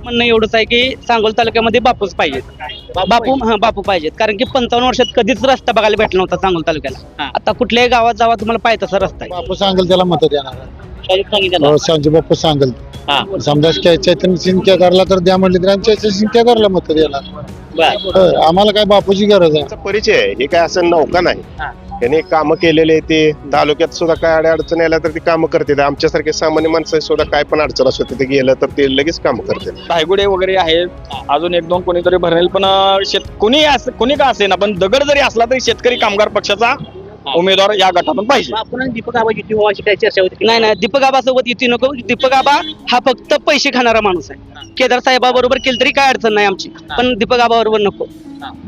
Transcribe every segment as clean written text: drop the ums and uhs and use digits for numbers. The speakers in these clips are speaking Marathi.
म्हणणं एवढंच आहे की सांगोल तालुक्यामध्ये बापूच पाहिजेत. बापू पाहिजेत, कारण की 55 वर्षात कधीच रस्ता बघायला भेटला नव्हता सांगोल तालुक्याला. आता कुठल्याही गावात जावा तुम्हाला पाहिजे तसा रस्ता आहे. बापू सांगेल त्याला मत देणार. हो, सांगते बापू सांगेल. समजा चैतन्य सिंग केदारला तर द्या म्हणले तर आम्ही चैतन्य सिंग केदारला मत देणार. आम्हाला काय बापूची गरज आहे. परिचय आहे, हे काय असं नौका नाही. त्यांनी कामं केलेले ते तालुक्यात सुद्धा काय अडचण आल्या तर ती कामं करते. आमच्यासारखे सामान्य माणसं सुद्धा काय पण अडचण असतो तिथे गेलं तर ते लगेच काम करते. धायगुडे वगैरे आहेत, अजून एक दोन कोणीतरी भरेल, पण कोणी का असे ना, पण दगड जरी असला तरी शेतकरी कामगार पक्षाचा उमेदवार या गटातून पाहिजे. आपण दीपक आबा युती व्हायची काय चर्चा होती? नाही दीपक आबा सोबत युती नको. दीपक आबा हा फक्त पैसे खाणारा माणूस आहे. केदार साहेबाबरोबर केलं तरी काय अडचण नाही आमची, पण दीपक आबा बरोबर नको.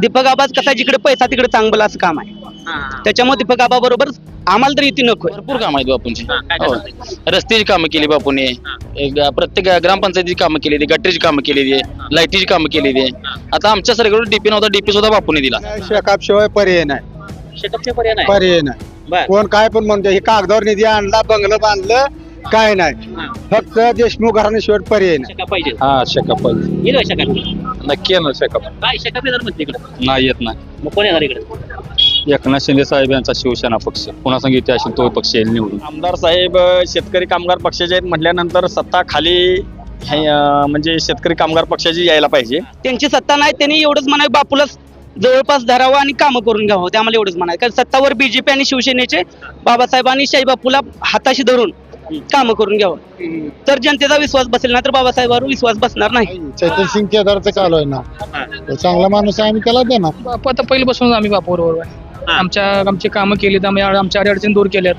दीपक आबाच कसा जिकडे पैसा तिकडे चांगलं असं काम आहे. त्याच्यामुळे दीपक आबा बरोबर आम्हाला तर युती नको. भरपूर काम आहेत बापूंची. रस्त्याची कामं केली बापूने, प्रत्येक ग्रामपंचायतीची कामं केली, गटरीची कामं केली, लाईटीची कामं केली. आता आमच्या सरकारकडे डीपी नव्हता, डीपी सुद्धा बापूने दिला. शेकापशिवाय पर्याय नाही. पर्याय नाही. कोण काय पण म्हणतो, हे कागदावर निधी आणला, बंगलं बांधलं, काय नाही. फक्त देशमुख घराणे शेवट पर्याय नाही. हा शेकाप पाहिजे, नक्की येणार शेकाप. नाही येत नाही. मग कोण येणार इकडे? एकनाथ शिंदे साहेब यांचा शिवसेना पक्ष पुन्हा सांगितले असेल तो पक्ष येईल निवडून. आमदार साहेब शेतकरी कामगार पक्षाचे आहेत म्हटल्यानंतर सत्ता खाली म्हणजे शेतकरी कामगार पक्षाची यायला पाहिजे. त्यांची सत्ता नाही, त्यांनी एवढंच म्हणाय बापूला जवळपास धरावं आणि कामं करून घ्यावं. ते आम्हाला एवढंच म्हणाय, कारण सत्तावर बीजेपी आणि शिवसेनेचे बाबासाहेब आणि शाही बापूला हाताशी धरून कामं करून घ्यावं तर जनतेचा विश्वास बसेल, ना तर बाबासाहेबांवर विश्वास बसणार नाही. चैतन्य सिंग केदारचं चालू आहे ना, चांगला माणूस आहे, आम्ही त्याला देणार. बापू आता पहिल्यापासून आम्ही बापू बरोबर आहे. आमची कामं केलीत, आम्ही आमच्या अडचणी दूर केल्यात.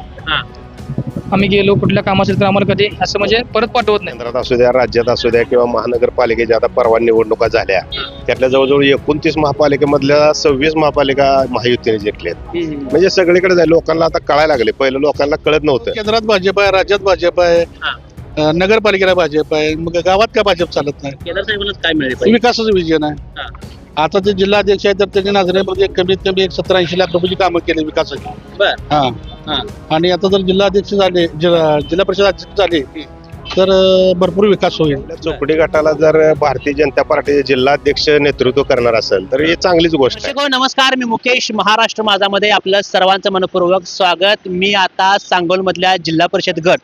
आम्ही गेलो कुठल्या कामासाठी तर आम्हाला कधी असं म्हणजे परत पाठवत नाही. केंद्रात असू द्या, राज्यात असू द्या किंवा महानगरपालिकेच्या आता परवा निवडणुका झाल्या, त्यातल्या जवळजवळ 29 महापालिकेमधल्या 26 महापालिका महायुतीने जिंकल्यात. म्हणजे सगळीकडे जाईल. लोकांना आता कळायला लागले, पहिलं लोकांना कळत नव्हतं. केंद्रात भाजप आहे, राज्यात भाजप आहे, नगरपालिकेला भाजप आहे, मग गावात का भाजप चालत नाही. केदार साहेबांनाच काय मिळेल? विकासाचं विजन आहे. आता ते जिल्हाध्यक्ष आहे तर त्यांनी नाझरेमध्ये कमीत कमी 70-80 लाख रुपयाची कामं केली विकासाची. आणि आता जर जिल्हाध्यक्ष झाले, जिल्हा परिषद अध्यक्ष झाले तर भरपूर विकास होईल. चोपडी गटाला जर भारतीय जनता पार्टीचे जिल्हाध्यक्ष नेतृत्व करणार असेल तर ही चांगलीच गोष्ट आहे. नमस्कार, मी मुकेश, महाराष्ट्र माझामध्ये आपलं सर्वांचं मनपूर्वक स्वागत. मी आता सांगोल मधल्या जिल्हा परिषद गट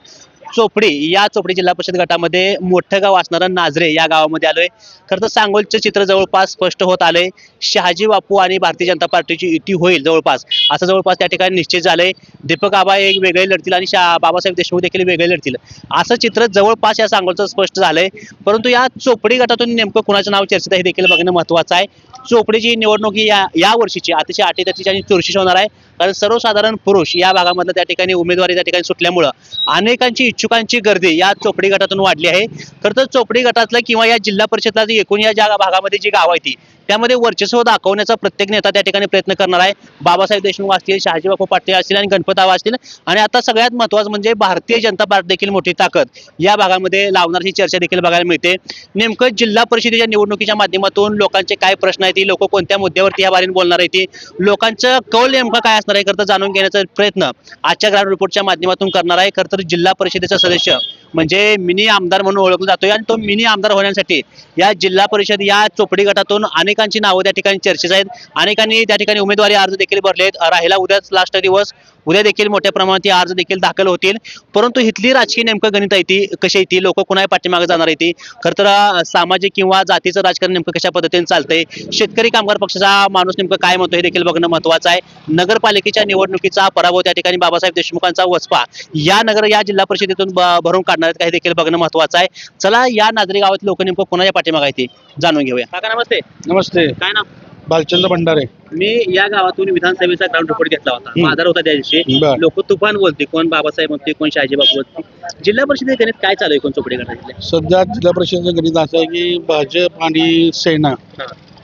चोपडी या चोपडी जिल्हा परिषद गटामध्ये मोठं गाव असणारं नाझरे या गावामध्ये आलोय. खरं तर सांगोलचं चित्र जवळपास स्पष्ट होत आलंय. शहाजी बापू आणि भारतीय जनता पार्टीची युती होईल जवळपास, असं जवळपास त्या ठिकाणी निश्चित झालंय. दीपक आबा एक वेगळे लढतील आणि बाबासाहेब देशमुख देखील वेगळे लढतील, असं चित्र जवळपास या सांगोलचं स्पष्ट झालंय. परंतु या चोपडी गटातून नेमकं कुणाचं नाव चर्चेत आहे हे देखील बघणं महत्वाचं आहे. चोपडीची निवडणूक ही या वर्षीची अतिशय अटीतटीची आणि चुरशीची होणार आहे, कारण सर्वसाधारण पुरुष या भागामधलं त्या ठिकाणी उमेदवारी त्या ठिकाणी सुटल्यामुळं अनेकांची इच्छुकांची गर्दी या चोपडी गटातून वाढली आहे. खरं तर चोपडी गटातलं किंवा या जिल्हा परिषदला एकूण या ज्या भागामध्ये जी गाव आहे ती त्यामध्ये वर्चस्व दाखवण्याचा प्रत्येक नेता त्या ठिकाणी प्रयत्न करणार आहे. बाबासाहेब देशमुख असतील, शहाजी बापू पाटील असतील आणि गणपत आबा असतील, आणि आता सगळ्यात महत्त्वाचं म्हणजे भारतीय जनता पार्टी देखील मोठी ताकद या भागामध्ये लावणारी चर्चा देखील बघायला मिळते. नेमकं जिल्हा परिषदेच्या निवडणुकीच्या माध्यमातून लोकांचे काय प्रश्न आहेत, लोक कोणत्या मुद्द्यावरती या बारीने बोलणार आहे, लोकांचं कौल नेमकं काय असणार आहे, खरं तर जाणून घेण्याचा प्रयत्न आजच्या ग्राउंड रिपोर्टच्या माध्यमातून करणार आहे. खरं तर जिल्हा परिषदेचा सदस्य म्हणजे मिनी आमदार म्हणून ओळखला जातोय, आणि तो मिनी आमदार होण्यासाठी या जिल्हा परिषद या चोपडी गटातून अनेकांची नावं त्या ठिकाणी चर्चेत आहेत. अनेकांनी त्या ठिकाणी उमेदवारी अर्ज देखील भरलेत. राहिला उद्याच लास्ट दिवस, उद्या देखील मोठ्या प्रमाणात अर्ज देखील दाखल होतील. परंतु इथली राजकीय नेमकं गणित आहे ती कशी आहे, ती लोक कुणाही पाठीमागे जाणार आहे, ती खरं तर सामाजिक किंवा जातीचं राजकारण नेमकं कशा पद्धतीने चालतंय, शेतकरी कामगार पक्षाचा माणूस नेमकं काय म्हणतो हे देखील बघणं महत्वाचं आहे. नगरपालिकेच्या निवडणुकीचा पराभव त्या ठिकाणी बाबासाहेब देशमुखांचा वचपा या जिल्हा परिषदेतून भरून काढणार आहेत काही देखील बघणं महत्वाचं आहे. चला या नाझरे गावात लोक नेमकं कुणाच्या पाठीमागे आहे ते जाणून घेऊया. काका नमस्ते. नमस्ते. काय नाव? बालचंद्र भंडारे. मी या गावातून विधानसभेचा ग्राउंड रिपोर्ट घेतला होता, आधार होता त्या दिवशी. लोक तुफान बोलते, कोण बाबासाहेब म्हणते, कोण शहाजी बापू बोलते. जिल्हा परिषदेचे गणित काय चालू आहे कोण चोपडी गटातले? सध्या जिल्हा परिषदेचं गणित असं आहे की भाजप आणि सेना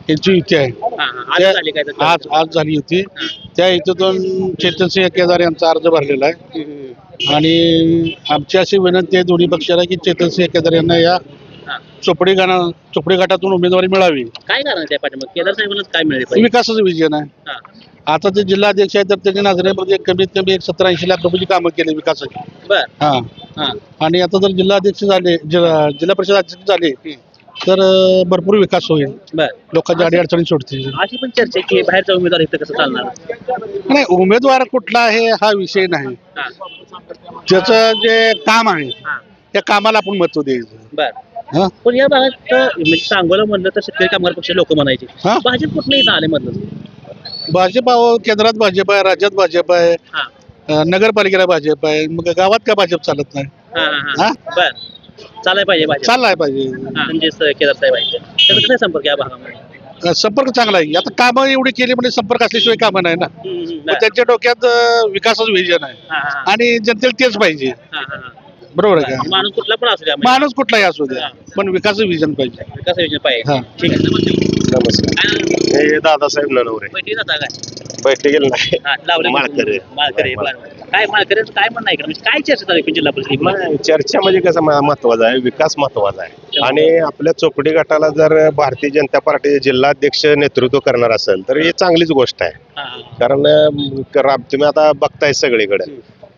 यांची युती आहे. आज झाली होती. त्या युतीतून चैतन्यसिंह केदार यांचा अर्ज भरलेला आहे, आणि आमची अशी विनंती आहे दोन्ही पक्षाला की चैतन्यसिंह केदार यांना या चोपडी गटातून उमेदवारी मिळावी. काय कारण त्या पाठीमागे केदार साहेबांनाच काय मिळेल? विकासाचं विजन आहे. आता ते जिल्हाध्यक्ष आहे तर त्यांनी नाझरेमध्ये कमीत कमी 70-80 लाख रुपयाची कामं केली विकासाची. आणि आता जर जिल्हाध्यक्ष झाले, जिल्हा परिषद अध्यक्ष झाले तर भरपूर विकास होईल, बर लोकांच्या अडी अडचणी सुटतील. अशी पण चर्चा आहे की बाहेरचा उमेदवार इथं कसं चालणार. नाही, उमेदवार कुठला आहे हा विषय नाही, हा, त्याचं जे काम आहे हा, त्या कामाला आपण महत्व द्यायचं. बर हा? पण या भागात म्हणजे सांगोला म्हणलं तर शेतकरी कामगार पक्ष लोक म्हणायचे हा? भाजप कुठलं इथं आले मधलं. भाजप केंद्रात भाजप आहे, राज्यात भाजप आहे, हा, नगरपालिकेला भाजप आहे, मग गावात का भाजप चालत नाही? हा, हा, हा? बर चालाय पाहिजे भाजप. चाललाय पाहिजे. म्हणजे केदार साहेब आहे त्याचा कसं संपर्क या भागामध्ये. संपर्क चांगला आहे. आता कामं एवढी केली म्हणजे संपर्क असल्याशिवाय कामं नाही ना. मग त्यांच्या डोक्यात विकासाचं विजन आहे आणि जनतेला तेच पाहिजे. बरोबर आहे का? माणूस कुठला पण असू द्या माणूस कुठलाही असू द्या, पण विकासाचं विजन पाहिजे. विकास योजना पाहिजे. हा. ठीक आहे नमस्ते. नमस्कार. हे दादासाहेब ननवरे बैठकी जाता काय बैठकीला नाही. हा, लावले माळकरी. माळकरी बरं. काय माळकऱ्यांचं काय म्हणणं आहे इकडं? म्हणजे काय चर्चा चालू आहे जिल्हा परिषद. नाही, चर्चा म्हणजे कसं महत्वाचा आहे, विकास महत्वाचा आहे. आणि आपल्या चोपडी गटाला जर भारतीय जनता पार्टी जिल्हाध्यक्ष नेतृत्व करणार असेल तर ही चांगलीच गोष्ट आहे. कारण तुम्ही आता बघताय सगळीकडे,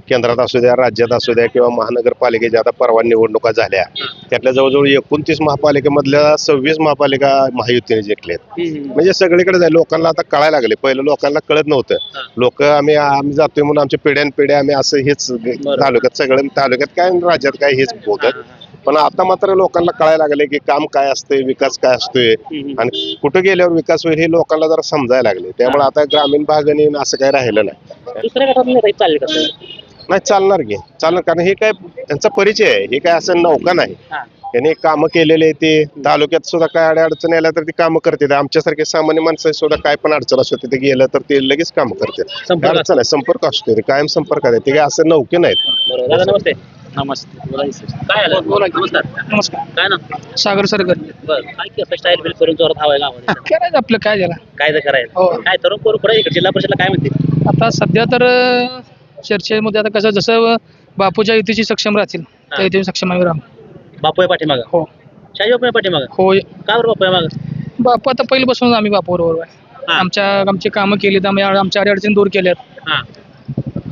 केंद्रात असू द्या, राज्यात असू द्या किंवा महानगरपालिकेच्या आता परवा निवडणुका झाल्या, त्यातल्या जवळजवळ 29 महापालिकेमधल्या 26 महापालिका महायुतीने जिंकल्यात. म्हणजे सगळीकडे जाईल, लोकांना आता कळायला लागले. पहिलं लोकांना कळत नव्हतं. लोक आम्ही जातोय म्हणून आमच्या पिढ्यानपिढ्या आम्ही असं हेच तालुक्यात, सगळं तालुक्यात काय राज्यात काय हेच बोलतात. पण आता मात्र लोकांना कळायला लागले की काम काय असतंय, विकास काय असतोय आणि कुठे गेल्यावर विकास होईल हे लोकांना जरा समजायला लागले. त्यामुळे आता ग्रामीण भाग आणि असं काही राहिलं नाही. दुसऱ्या गटात चालले कसं नाही, चालणार की चालणार, कारण हे काय त्यांचा परिचय आहे, हे काय असं नौका नाही. त्यांनी कामं केलेले ते तालुक्यात सुद्धा काय अडचण आल्या तर ती कामं करतात. आमच्यासारखे सामान्य माणसं सुद्धा काय पण अडचण असते तिथे गेलं तर ते लगेच कामं करतात. अडचण आहे, संपर्क असतो, कायम संपर्क आहे, ते काय असं नौके नाहीत. दादा नमस्ते. नमस्ते. काय आलं बोला की. नमस्कार. नमस्कार. काय ना सागर सरगर. बरं काय की स्टाईल बिल करून जोरात हवाय गावामध्ये करायचं आपलं काय झालं काय तर करायचं. हो. काय तरुण पोरं पुढे इकडे जिल्हा परिषदला काय म्हणते. आता सध्या तर चर्चेमध्ये आता कसं जसं बापूच्या युतीची सक्षम राहतील त्या युतीची सक्षम आम्ही राहू. बापू आहे पाठीमागं. हो शाही बापू आहे पाठीमागं. होय. का बरं बापू आहे मागं. बापू आता पहिल्यापासून आम्ही बापू बरोबर आहे. आमची कामं केलीत, आम्ही आमच्या अडचणी दूर केल्यात.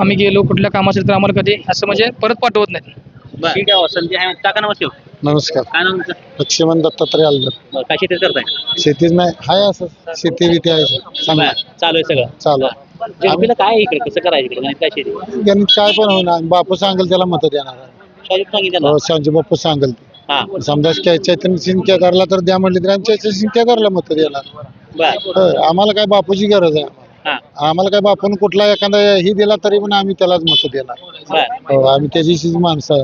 आम्ही गेलो कुठल्या कामासाठी तर आम्हाला कधी असं म्हणजे परत पाठवत नाही. बरं ठीक आहे. संधी आहे काका नमस्ते. नमस्कार. काय नाव तुमचं. लक्ष्मण दत्तात्रय आलदार. बरं काय शेती करताय. शेतीच नाही, हाय असं शेती बिती आहे चांगलं बरं, चालू आहे सगळं. चालू. जनतेला काय आहे इकडे कसं करायचं इकडे गणित काय शेती. गणित काय पण होणार, बापू सांगेल त्याला मत देणार. शाही सांगितलं ना. सांजे बापू सांगेल ते. हा समजा चैतन्य सिंग केदारला तर द्या म्हणले तर आम्ही चैतन्य सिंग केदारला मत देणार. बरं. आम्हाला काय बापूची गरज आहे. हा आम्हाला काय बापून कुठला एखादा ही दिला तरी पण आम्ही त्यालाच मत देणार. बरं. आम्ही त्याच्याशीच माणसं.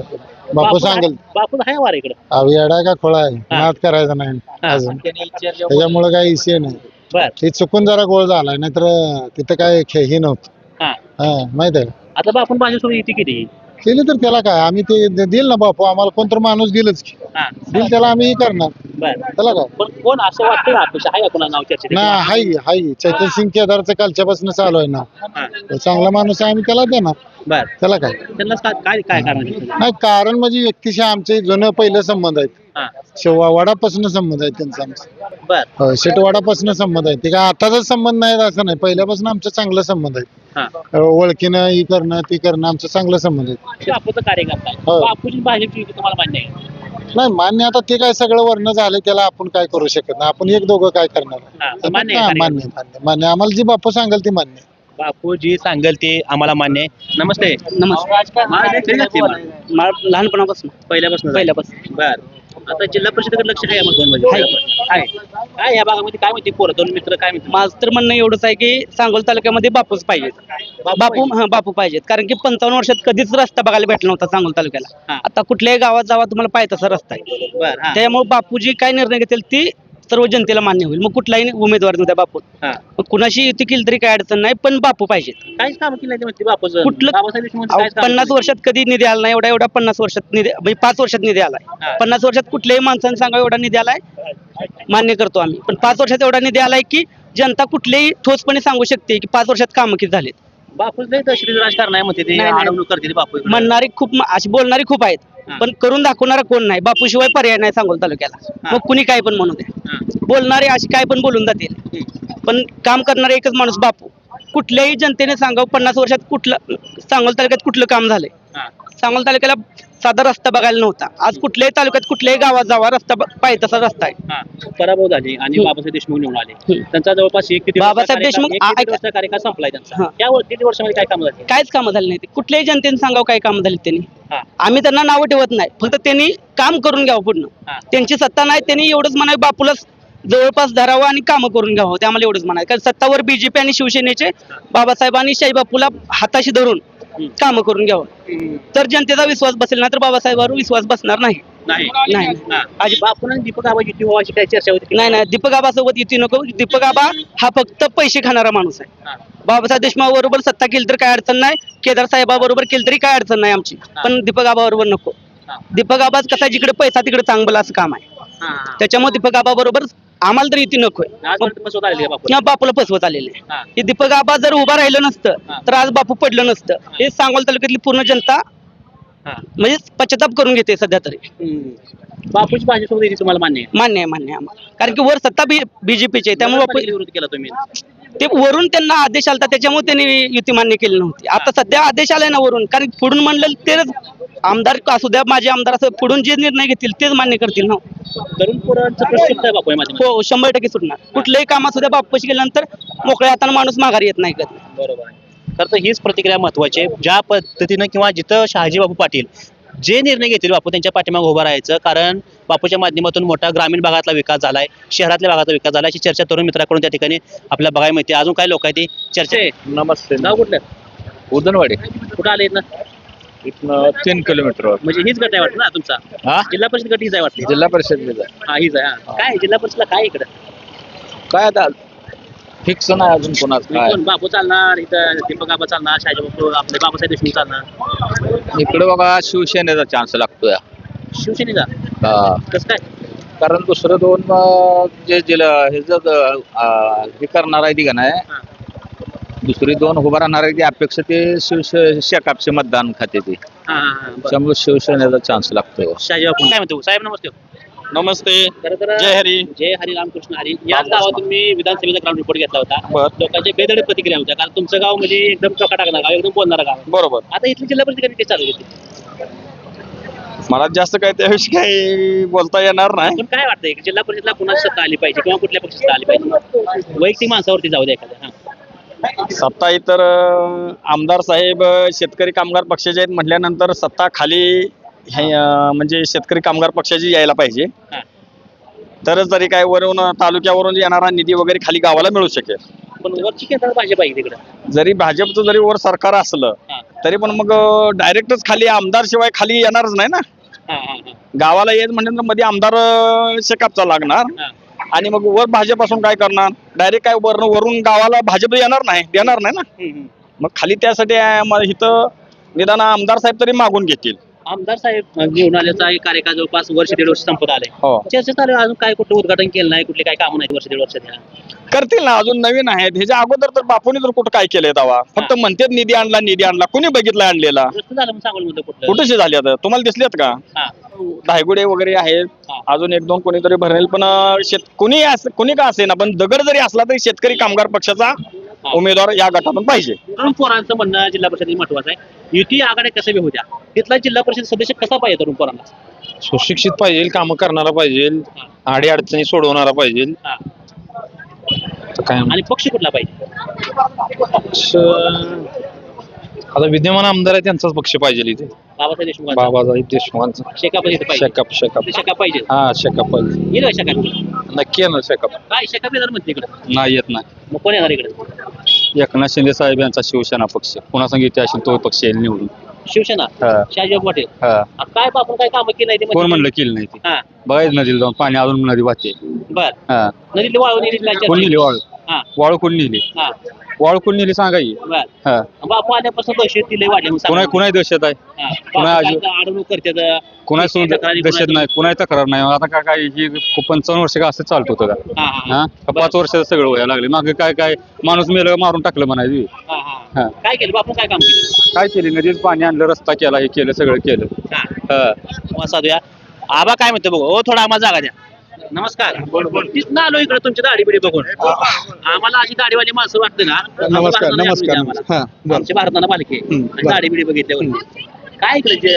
बापू सांगेल. बापू आहे वार इकडे. अहो येडा का खोळा आहे, नाद करायचा नाही अजून, त्याच्यामुळे काही विषय नाही. बर. ते चुकून जरा गोळ झालाय, नाहीतर तिथं काय हे नव्हतं. हा माहित आहे. आता बापून भाजपसोबत युती केली. केली तर त्याला काय, आम्ही ते देईल ना बापू, आम्हाला कोणतर माणूस दिलच की दिल त्याला आम्ही करणार. त्याला काय पण कोण असं वाटतं का अपेक्षा आहे का कोणा नाव चर्चेत. ना, हाय चैतन्य सिंग केदारचं कालच्यापासून चालू आहे ना. तो चांगला माणूस आहे, आम्ही त्याला देणार. बर. त्याला काय त्यांना काय काय कारण नाही, कारण म्हणजे व्यक्तीशी आमचे जुनं पहिलं संबंध आहेत. वडापासून संबंध आहे त्यांचा आमचा. बर. शेटवाडापासून संबंध आहे. ते काय आताचाच संबंध नाही असं नाही, पहिल्यापासून आमचा चांगला संबंध आहे. ओळखीनं ही करणं ती करणं आमचं चांगलं संबंध आहे. बापूचं कार्यकर्ता आहे. हो. बापूची भाजपची युती तुम्हाला मान्य आहे. नाही मान्य, आता ते काय सगळं वर्ण झालं त्याला आपण काय करू शकत नाही. आपण एक दोघं काय करणार. मान्य हा, आहे. मान्य आम्हाला जी बापू सांगेल ती मान्य. बापू जी सांगेल ते आम्हाला मान्य आहे. नमस्ते. लहानपणापासून पहिल्यापासून बर. आता जिल्हा परिषदेकडे लक्ष आहे काय या भागामध्ये काय माहिती पोरं दोन मित्र काय माहिती. माझं तर म्हणणं एवढंच आहे की सांगोल तालुक्यामध्ये बापूच पाहिजेत. बापू पाहिजेत, कारण की 55 वर्षात कधीच रस्ता बघायला भेटला नव्हता सांगोल तालुक्याला. आता कुठल्याही गावात जावा तुम्हाला पाहिजे तसा रस्ता आहे. बर. त्यामुळे बापूजी काय निर्णय घेतील ती सर्व जनतेला मान्य होईल. मग कुठलाही उमेदवार नव्हत्या बापू, मग कुणाशी युती केली तरी काय अडचण नाही, पण बापू पाहिजेत. काहीच काम केलं नाही बापूचं. कुठलं बाबासाहेब देशमुख 50 वर्षात कधी निधी आला नाही एवढा 50 वर्षात निधी, म्हणजे 5 वर्षात निधी आलाय. 50 वर्षात कुठल्याही माणसाने सांगा एवढा निधी आलाय, मान्य करतो आम्ही. पण 5 वर्षात एवढा निधी आलाय की जनता कुठल्याही ठोसपणे सांगू शकते की 5 वर्षात कामं किती झालेत. बापूच नाही दहशती राजकारण आहे म्हणते ते. नाही. अडवणूक करते ते बापू. म्हणणारी खूप, अशी बोलणारी खूप आहेत, पण करून दाखवणारा कोण नाही. बापूशिवाय पर्याय नाही सांगोल तालुक्याला. मग कुणी काय पण म्हणू दे, बोलणारे अशी काय पण बोलून जातील, पण काम करणारा एकच माणूस बापू. कुठल्याही जनतेने सांगावं 50 वर्षात कुठलं सांगोल तालुक्यात कुठलं काम झालंय. सांगोल तालुक्याला साधा रस्ता बघायला नव्हता. आज कुठल्याही तालुक्यात कुठल्याही गावात जावा रस्ता पाहिजे तसा रस्ता आहे. पराभव झाले आणि बाबासाहेब देशमुख निवडून आले. त्यांचा जवळपास एक किती बाबासाहेब देशमुख वर्षाचा कार्यकाळ संपलाय त्यांचा. त्या किती वर्षामध्ये काय काम झाले? काहीच कामं झाली नाही. कुठल्याही जनतेने सांगावं काय कामं झाली त्यांनी. हा. आम्ही त्यांना नावं ठेवत नाही, फक्त त्यांनी काम करून घ्यावं पूर्ण. हा. त्यांची सत्ता नाही, त्यांनी एवढंच म्हणावं बापूला जवळपास धरावं आणि कामं करून घ्यावं. ते आम्हाला एवढंच म्हणायचं. कारण सत्तावर बीजेपी आणि शिवसेनेचे बाबासाहेब आणि शाही बापूला हाताशी धरून कामं करून घ्यावं, तर जनतेचा विश्वास बसेल ना, तर बाबासाहेबांवर विश्वास बसणार नाही. नाही. नाही. आज बापून आणि दीपक आबा युती व्हायची काय चर्चा होती? नाही दीपक आबासोबत युती नको. दीपक आबा हा फक्त पैसे खाणारा माणूस आहे. बाबासाहेब देशमुख बरोबर सत्ता केली तर काय अडचण नाही, केदार साहेबाबरोबर केली तरी काय अडचण नाही आमची, पण दीपक आबा बरोबर नको. दीपक आबाच कसा जिकडे पैसा तिकडे चांगलं असं काम आहे. त्याच्यामुळे दीपक आबा बरोबर आम्हाला तर युती नकोय. बापूला फसवत आलेले. हे दीपक आबा जर उभा राहिलं नसतं तर आज बापू पडलं नसतं. हे सांगोला तालुक्यातली पूर्ण जनता म्हणजे पश्चाताप करून घेते सध्या तरी. बापूची भाजपसोबत युती तुम्हाला मान्य आहे? मान्य आहे आम्हाला, कारण की वर सत्ता बीजेपीची आहे. त्यामुळे बापू विरोध केला तुम्ही? ते वरून त्यांना आदेश आलता, त्याच्यामुळे त्यांनी युती मान्य केली नव्हती. आता सध्या आदेश आलाय ना वरून, कारण पुढून म्हणलं तेच आमदार असू द्या, माझे आमदार असं पुढून जे निर्णय घेतील तेच मान्य करतील ना. तरुण पोरांचं प्रश्न आहे बापू माझ्या. हो 100% सुटणार. कुठल्याही काम असू द्या, बापूशी गेल्यानंतर मोकळ्या हाताने माणूस माघारी येत नाही कधी. बरोबर आहे. तर हीच प्रतिक्रिया महत्वाची आहे. ज्या पद्धतीनं किंवा जिथं शहाजी बापू पाटील जे निर्णय घेतील बापू त्यांच्या पाठीमागे उभं राहायचं, कारण बापूच्या माध्यमातून मोठा ग्रामीण भागातला विकास झालाय, शहरातल्या भागातला विकास झाला, अशी चर्चा तरुण मित्राकडून त्या ठिकाणी आपल्याला बघायला मिळते. अजून काय लोक आहेत ती चर्चा आहे? नमस्ते. नाव कुठलं? उदनवाडी कुठं आले ना? इथनं 3 किलोमीटर. म्हणजे हीच गट आहे वाटतं ना तुमचा? हा, जिल्हा परिषद गट हीच आहे वाटतं? जिल्हा परिषद हा हीच आहे. हा. काय जिल्हा परिषदला काय इकडं? काय आता फिक्स नाही अजून कोणाच काय. कोण बापू चालणार इथं, दीपक आबा चालणार, शहाजी बापू आपले बाबासाहेब देशमुख चालणार? इकडे बघा शिवसेनेचा चान्स लागतोय. शिवसेनेचा कसं काय? कारण दुसरं 2 जे हे करणार आहे ती का नाही, दुसरी 2 उभा राहणार आहे ती अपेक्षा ते शेकापचे मतदान खाते ते, त्यामुळे शिवसेनेचा चान्स लागतोय. शहाजी बापू काय म्हणतो? साहेब नमस्ते. नमस्ते. जय जय हरी रामकृष्ण हरी. याच गावात तुम्ही विधानसभेचा ग्राउंड रिपोर्ट घेतला होता. बर. लोकांच्या बेदडे प्रतिक्रिया होत्या, कारण तुमचं गाव म्हणजे एकदम टकाटकणार गाव, एकदम बोलणारं गाव. बरोबर. आता इथली जिल्हा परिषद कधी चालू होती? मला जास्त काय त्याविषयी काही बोलता येणार नाही. पण काय वाटतंय जिल्हा परिषदला कुणाची सत्ता आली पाहिजे किंवा कुठल्या पक्षाची सत्ता आली पाहिजे? वैयक्तिक माणसावरती जाऊ द्या एखाद्या. सत्ता इतर आमदार साहेब शेतकरी कामगार पक्षाचे आहेत म्हटल्यानंतर सत्ता खाली म्हणजे शेतकरी कामगार पक्षाची यायला पाहिजे, तरच जरी काय वरून तालुक्यावरून येणारा निधी वगैरे खाली गावाला मिळू शकेल. पण वरची केंद्रात भाजप आहे तिकडे. जरी भाजपचं जरी वर सरकार असलं तरी पण मग डायरेक्टच खाली आमदार शिवाय खाली येणारच नाही ना. गावाला येत म्हणजे मध्ये आमदार शेकापचा लागणार आणि मग वर भाजप असून काय करणार? डायरेक्ट काय वरून गावाला भाजप देणार नाही ना. मग खाली त्यासाठी इथं निदान आमदार साहेब तरी मागून घेतील. आमदार साहेब घेऊन आल्याचा एक कार्यकाळ जवळपास वर्ष 1.5 वर्ष संपत आले. हो, चर्चा चालू आहे. अजून काय कुठं उद्घाटन केलं नाही, कुठले काय कामं नाही वर्ष 1.5 वर्षात? करतील ना, अजून नवीन आहेत. ह्याच्या अगोदर तर बापूने तर कुठं काय केलंय दावा? फक्त म्हणतात निधी आणला, कुणी बघितला आणलेला? रस्ते झालं म्हणून सांगोलमध्ये कुठलं? कुठेशी झाली आता तुम्हाला दिसलेत का? धायगुडे वगैरे आहेत, अजून 1-2 कोणीतरी भरेल, पण कोणी का असे ना, पण दगड जरी असला तरी शेतकरी कामगार पक्षाचा उमेदवार या गटातून पाहिजे. तरुण पोरांचं म्हणणं जिल्हा परिषद महत्वाचं आहे. युती आघाड्या कसं बी होत्या, तिथला जिल्हा परिषद सदस्य कसा पाहिजे तरुण पोरांना? सुशिक्षित पाहिजे, कामं करणारा पाहिजे, आडी अडचणी सोडवणारा पाहिजे. काय आणि पक्ष कुठला पाहिजे? आता विद्यमान आमदार आहे त्यांचाच पक्ष पाहिजे इथे. बाबासाहेब देशमुख, बाबासाहेब देशमुखांचा शेकाप पाहिजे. शेकाप शेकाप पाहिजे. हा शेकाप पाहिजे, येईल का शेकाप? नक्की येणार शेकाप. काय शेकाप येणार म्हणते इकडे? नाही येत नाही. मग कोण येणार इकडे? एकनाथ शिंदे साहेब यांचा शिवसेना पक्ष, पुन्हा सांगितले असेल तो पक्ष येईल निवडून. शिवसेना, शहाजी पाटील. काय आपण काय कामं केली नाही? कोण म्हणलं केलं नाही ते? बघायचं नदीला जाऊन, पाणी अजून नदी वाहते. बर. नदीतली वाळू कोण नेली वाळू कोण नेली? वाळू कोण नेली सांगा की. बापू आल्यापासून दहशत दिले वाढले. कुणाही दहशत आहे, अडवणूक करतात, कुणाही दहशत नाही, कुणाही तक्रार नाही. आता काय ही 55 वर्ष का असं चालत होतं का? 5 वर्षाचं सगळं व्हायला लागले. मागे काय माणूस मेलं मारून टाकलं म्हणायची. काय केलं बापू? काय काम केलं? काय केली? नदीच पाणी आणलं, रस्ता केला, हे केलं, सगळं केलं. साधूया आबा काय म्हणतो बघू. हो थोडा आम्हाला जागा द्या. नमस्कार. तिथं आलो इकडे तुमची दाढी बिडी बघून. आम्हाला अशी दाढीवाली माणसं वाटते ना. नमस्कार. आमची भारताला पालखी दाढी बिडी बघितल्यावर काय इकडे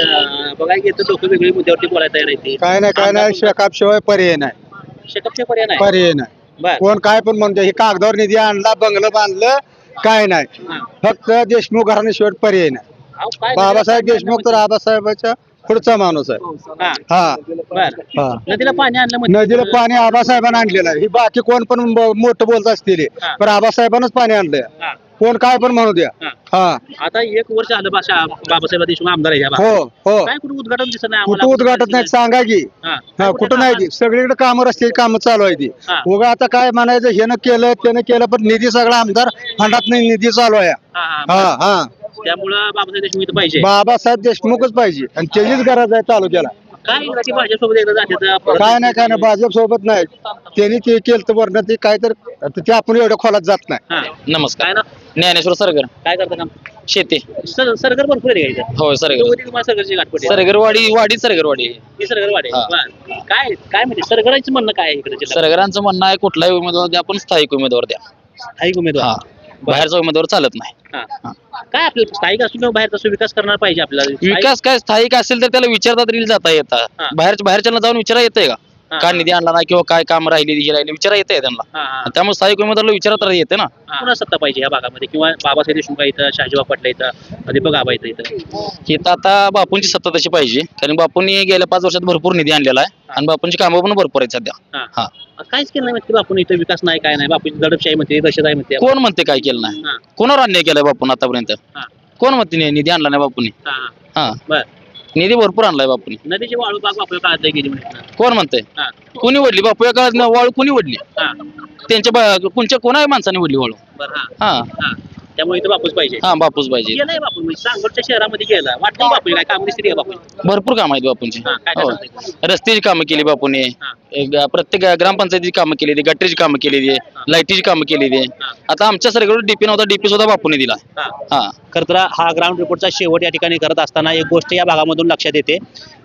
बघायला गेलं लोक वेगळी मुद्द्यावरती बोलायला तयार आहेत काय नाही शेकाप शिवाय पर्याय नाही शेकअपचे पर्याय नाही पर्याय नाही बर कोण काय पण म्हणते हे कागदावर निधी आणला बंगलं बांधलं काय नाही हा. फक्त देशमुख घराण्याशिवाय पर्याय नाही अहो, काय बाबासाहेब नदीला देशमुख तर आबासाहेबाच्या पुढचा माणूस आहे हा, हा बर हा नदीला पाणी आणलं म्हणजे नदीला पाणी आबासाहेबांना आणलेलं आहे ही बाकी कोण पण मोठं बोलत असतील हा. पण आबासाहेबांनाच पाणी आणलंय हा, कोण काय पण म्हणू द्या हा. हा आता 1 वर्ष आलं बाबासाहेब देशमुख आमदार आहे या भागात. हो हो काय कुठे उद्घाटन दिसत नाही कुठं आम्हाला? उद्घाटत नाही सांगा की हा. हा कुठं नाही ती सगळीकडे कामं रस्त्याची कामं चालू आहे ती हा. उगा आता काय म्हणायचं ह्यानं केलं त्यानं केलं पण निधी सगळा आमदार फंडात नाही निधी चालू आहे हा, हा, हा हा त्यामुळं बाबासाहेब देशमुख इथं पाहिजे बाबासाहेब देशमुखच पाहिजे आणि त्याचीच गरज आहे तालुक्याला काय इंग्रजी भाषेसोबत एकदा जाते काय नाही भाजप सोबत नाही त्यांनी ते केलं तर वरण ते काय तर ते आपण एवढ्या खोलात जात नाही नमस्कार काय ना ज्ञानेश्वर सरगर काय करता काम शेती सरकार भरपूर आहे का इथं होय सरगर होती तुम्हाला सरकारची गाठपट आहे? सरगरवाडी सरगरवाडी ही सरकारवाडी आहे. हा. बरं. काय काय म्हणजे सरकारांचं म्हणणं काय आहे इकडे जिल्ह्यात? सरगरांचं म्हणणं आहे कुठलाही उमेदवार द्या पण स्थायिक उमेदवार द्या स्थायिक उमेदवार हा बाहेरचा उमेदवार चालत नाही हा. काय आपल्याला स्थायिक असू किंवा बाहेर असू विकास करणार पाहिजे आपल्याला विकास काय स्थायिक असेल तर त्याला विचारता तरी जाता येतात हा. बाहेरच्यांना जाऊन विचारा येतंय का हा. का निधी आणला नाही किंवा काय काम राहिली विचारा येते त्यांना हा, हा. त्यामुळे स्थायिक उमेदवाराला विचारता येते ना पुन्हा सत्ता पाहिजे या भागामध्ये किंवा बाबासाहेब देशमुख इथं शहाजीबा पाटला इथं दीपक आबा इथं इथं आता बापूंची सत्ता तशी पाहिजे कारण बापूंनी गेल्या 5 वर्षात भरपूर निधी आणलेला आहे आणि बापूंची कामं पण भरपूर आहेत सध्या हा. हा. काहीच केलं नाही म्हणते बापून इथं विकास नाही काय नाही बापूची दडपशाही म्हणते दहशत म्हणते कोण म्हणते काय केलं नाही हा. कोणावर अन्याय केलाय बापून आतापर्यंत हा. कोण म्हणते निधी आणला नाही बापूंनी हा, हा. हा बर निधी भरपूर आणलाय बापूंनी नदीची वाळू बाग बापू काळात गेली म्हणजे कोण म्हणतंय हा. कोणी वडली बापू या काळात वाळू कोणी वडली हा. कोणच्या कोणा माणसाने वडली वाळू बर हा हा हा त्यामुळे इथं बापूच पाहिजे हा बापूच पाहिजे गेलाय बापू म्हणजे सांगोलच्या शहरामध्ये गेला वाटतं बापू काय काम दिसते बापू भरपूर काम आहेत बापूंची हा, काय काय हो. सांगताय? रस्त्याची कामं केली बापूने हा. प्रत्येक ग्रामपंचायतीची कामं केली गटरीची कामं केली लाईटीची कामं केली हा. आता आमच्या सरकारवर डीपी नव्हता डीपी सुद्धा बापूने दिला हा. हा खरं तर हा ग्राउंड रिपोर्टचा शेवट या ठिकाणी करत असताना एक गोष्ट या भागामधून लक्षात येते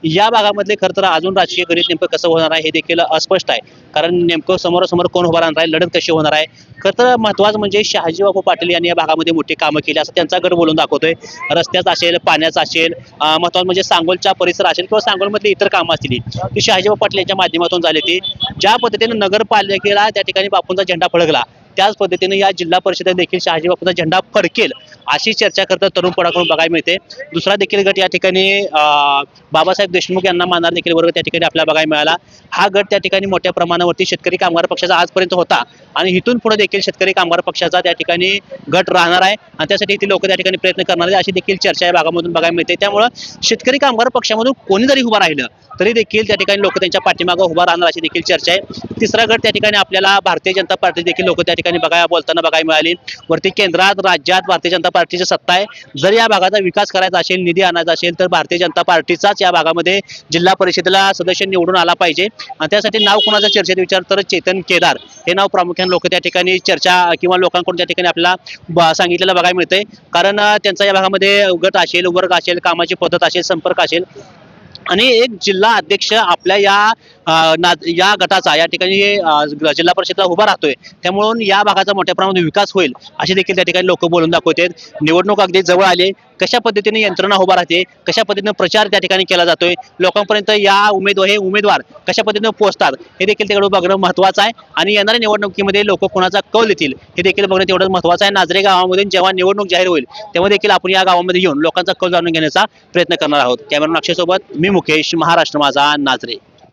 या भागामधले खरं तर अजून राजकीय गणित नेमकं कसं होणार आहे हे देखील अस्पष्ट आहे कारण नेमकं समोरासमोर कोण उभा राहणार आहे लढत कशी होणार आहे खरं तर महत्त्वाचं म्हणजे शहाजीबापू पाटील यांनी या भागामध्ये मोठी कामं केली असं त्यांचा गट बोलून दाखवतोय रस्त्याचं असेल पाण्याचं असेल महत्त्वाचं म्हणजे सांगोलचा परिसर असेल किंवा सांगोलमधली इतर कामं असतील ती शहाजीबापू पाटील यांच्या माध्यमातून झाली ती ज्या पद्धतीने नगरपालिकेला त्या ठिकाणी बापूंचा झेंडा फडकला त्याच पद्धतीने या जिल्हा परिषदेत देखील शहाजी बापूंचा झेंडा फडकेल अशी चर्चा करता तरुण पडाकडून बघायला मिळते दुसरा देखील गट या ठिकाणी बाबासाहेब देशमुख यांना मानणारा देखील वर्ग त्या ठिकाणी आपल्याला बघायला मिळाला हा गट त्या ठिकाणी मोठ्या प्रमाणावरती शेतकरी कामगार पक्षाचा आजपर्यंत होता आणि इथून पुढे देखील शेतकरी कामगार पक्षाचा त्या ठिकाणी गट राहणार आहे आणि त्यासाठी इथे लोक त्या ठिकाणी प्रयत्न करणार आहेत अशी देखील चर्चा या भागामधून बघायला मिळते त्यामुळं शेतकरी कामगार पक्षामधून कोणी जरी उभा राहिलं तरी देखील त्या ठिकाणी लोक त्यांच्या पाठीमागं उभा राहणार अशी देखील चर्चा आहे तिसरा गट त्या ठिकाणी आपल्याला भारतीय जनता पार्टी देखील लोक त्या ठिकाणी बोलताना बघायला मिळाली वरती केंद्रात राज्यात भारतीय जनता पार्टीची सत्ता आहे जर या भागाचा विकास करायचा असेल निधी आणायचा असेल तर भारतीय जनता पार्टीचाच या भागामध्ये जिल्हा परिषदेला सदस्य निवडून आला पाहिजे आणि त्यासाठी नाव कोणाचं चर्चेत विचार तर चेतन केदार हे नाव प्रामुख्याने लोक त्या ठिकाणी चर्चा किंवा लोकांकडून त्या ठिकाणी आपल्याला सांगितलेलं बघायला मिळतंय कारण त्यांचा या भागामध्ये गट असेल वर्ग असेल कामाची पद्धत असेल संपर्क असेल आणि एक जिल्हा अध्यक्ष आपल्या या गटाचा या ठिकाणी जिल्हा परिषदेला उभा राहतोय त्यामुळं या भागाचा मोठ्या प्रमाणात विकास होईल असे देखील त्या ठिकाणी लोक बोलून दाखवतात निवडणूक अगदी जवळ आले कशा पद्धतीने यंत्रणा उभा राहते कशा पद्धतीने प्रचार त्या ठिकाणी केला जातोय लोकांपर्यंत हे उमेदवार कशा पद्धतीने पोहोचतात हे देखील तिकडे बघणं महत्त्वाचं आहे आणि येणाऱ्या निवडणुकीमध्ये लोक कोणाचा कौल देतील हे देखील बघणं तेवढंच महत्त्वाचं आहे नाझरे गावामधून जेव्हा निवडणूक जाहीर होईल तेव्हा देखील आपण या गावामध्ये येऊन लोकांचा कौल जाणून घेण्याचा प्रयत्न करणार आहोत कॅमेरामॅन अक्षय सोबत मी मुकेश महाराष्ट्र माझा नाझरे